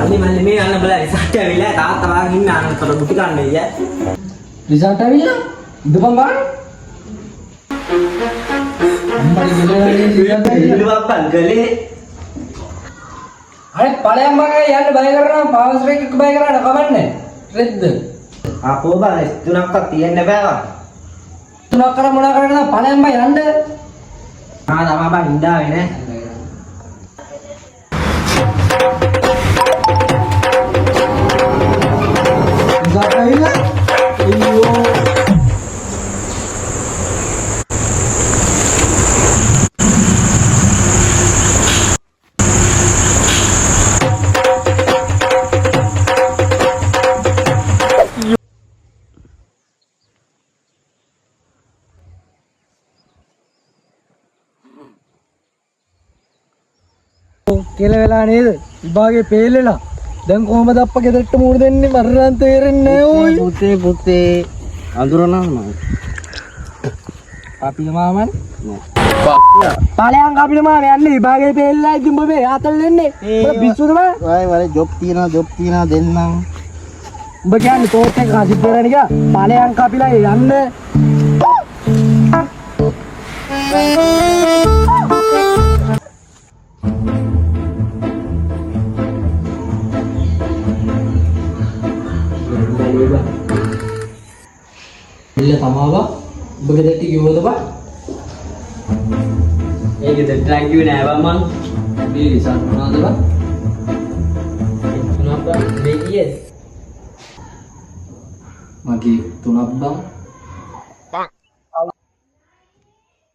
මල්ලි මේ යන්න බලලා රිසල්ට් ඇවිල්ලා තාත්තා වාගෙන ඉන්න අනතර බුටි ගන්න ඉය. රිසල්ට් ඇවිල්ලා? ඉදපන් බලන්න. අම්මා ඉල්ලුවප්පන් ගලේ. අනේ ඵලයන් මගේ යන්න බය කරනවා පාවස් එක බය කරාට කමන්නේ. රෙද්ද. ආපෝ බා තුනක්වත් තියෙන්න බෑවා. තුනක් කර මොනා කරන්නද ඵලයන් බය යන්න. තමයි බා ඉඳාවේ නේ. රිසල්ට් ඇවිල්ලා? අයියෝ. කියලා වෙලා නේද? විභාගේ පෙළෙලා. දැන් කොහමද අප්පා ගෙදරට මූණ දෙන්නේ? මරණ තේරෙන්නේ නැහැ ඕයි. පුතේ අඳුරනවා මම. අපිට මාමන් ඵලයන් අපිට මාම යන්නේ විභාගේ පෙළෙලා ඉතින් ඔබ මේ ආතල් වෙන්නේ. ඔබ පිස්සුද බං? ඔය වල ජොබ් තියනවා දෙන්නම්. ඔබ කියන්නේ තෝත් එක හසිත් කරන්නේ කියලා ඵලයන් කපිලා යන්න. ඉල්ල තමාවා ඔබ ගෙදරට ගියෝද බා? ඒ ගෙදරට කිව්වේ නෑ බං මං. මේ රිසල්ට් මොනවද බා? තුනක් බං මේ කීයද? මගේ 3ක් බං.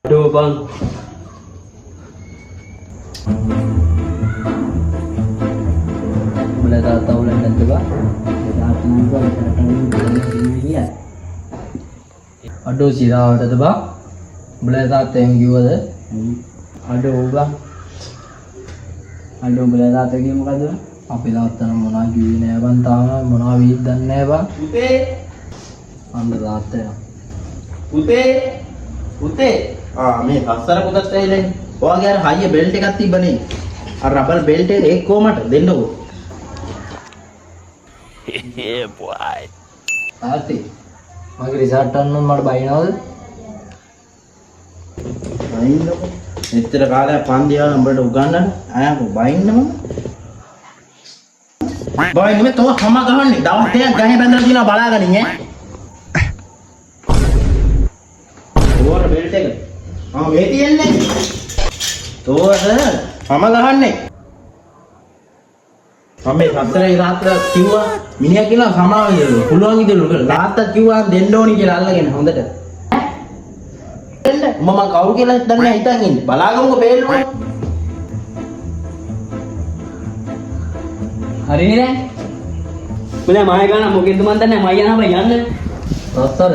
අඩෝ බං. උඹලා තාත්තා උලන්නේ නැද්ද බා? තාත්තා උඹලා රිසල්ට් අඩෝ සිරාවටද බා? උඹලා තාත්තා එහෙම කිව්වද? අඩෝ බා. අඩෝ උඹලා තාත්තා කිව්වේ මොකද? අපේ තාත්තා නම් මොනවා කිව්වේ නෑ බං තාම මොනවා වෙයිද දන්නේ නෑ බං. පුතේ අන්න තාත්තා. පුතේ මේ පස්සර පුතත් ඇවිල්ලා. ඔයාගේ අර හයිය බෙල්ට් එකක් තිබ්බනේ. අර රබර් බෙල්ට් එක ඒක කොහමද දෙන්නකෝ. Yeah, boy. තාත්තේ මගේ රිසල්ට් අන්නොත් මට බයිනවද? බයින්නකො. මෙච්චර කාලයක් පන්ති යන උඹට උගන්නන්න ආයකෝ බයින්නම. බයින්න මේ තෝ හැම ගහන්නේ. දවස් දෙකක් ගහේ බැඳලා දිනවා බලාගනින් ඈ. තෝර බෙල්ට් එක. මේ තියන්නේ. තෝර හැම ගහන්නේ. මම මේ සතරේ රාත්‍ර කිව්වා මිනිහා කියලා සමාව දෙන්න පුළුවන් ඉදලු තාත්තා කිව්වා දෙන්න ඕනි කියලා අල්ලගෙන හොඳට දෙන්න මම කවුරු කියලා දන්නේ හිතන් ඉන්නේ බලාගමුකෝ පේන්නේ හරිනේ නෑ. පුනේ මම ගන්න මොකෙන්ද මන් දන්නේ මම යනවා බයි යන්න තත්තර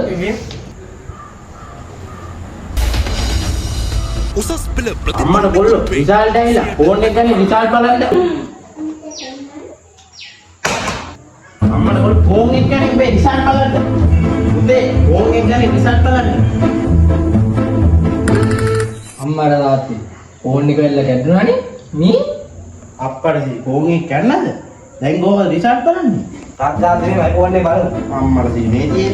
උසස් පෙළ අම්මට කොල්ලෝ රිසල්ට් ඇවිල්ලා ෆෝන් එක ගන්නේ රිසල්ට් බලන්න අම්මට කොල්ලෝ ෆෝන් එක ගන්නේ මේ රිසල්ට් බලන්න උදේ ෆෝන් එක ගන්නේ රිසල්ට් බලන්න අම්මට තාත්තේ ෆෝන් එක වෙල්ල කැඩුනානේ මේ අප්පට ෆෝන් එක ගන්නද දැන් කොහොමද රිසල්ට් බලන්නේ තාත්තා මේ මයි ෆෝන් එක බලමු අම්මට මේ තියෙන්නේ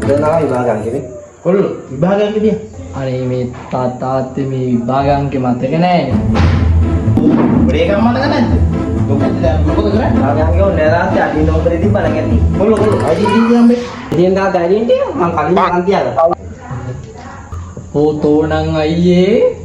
දැන් විභාගම් කිව්වේ කොල්ලෝ විභාගම් කිව්වේ අනේ මේ තාත්තේ මේ විභාගංගේ මතක නෑනේ. බ්‍රේක් එක මතක නැද්ද? මොකද කරන්නේ? විභාගංගේ ඕනේ තාත්තේ අඩි නෝබරේ තිබ්බා නම් ඇති. කොල්ලෝ අයිඩි දී යම්බේ. ඉතින් තාත්තා අයිඩි දී මම කලින් මන් තියාගත්තා. ඕ තෝණන් අයියේ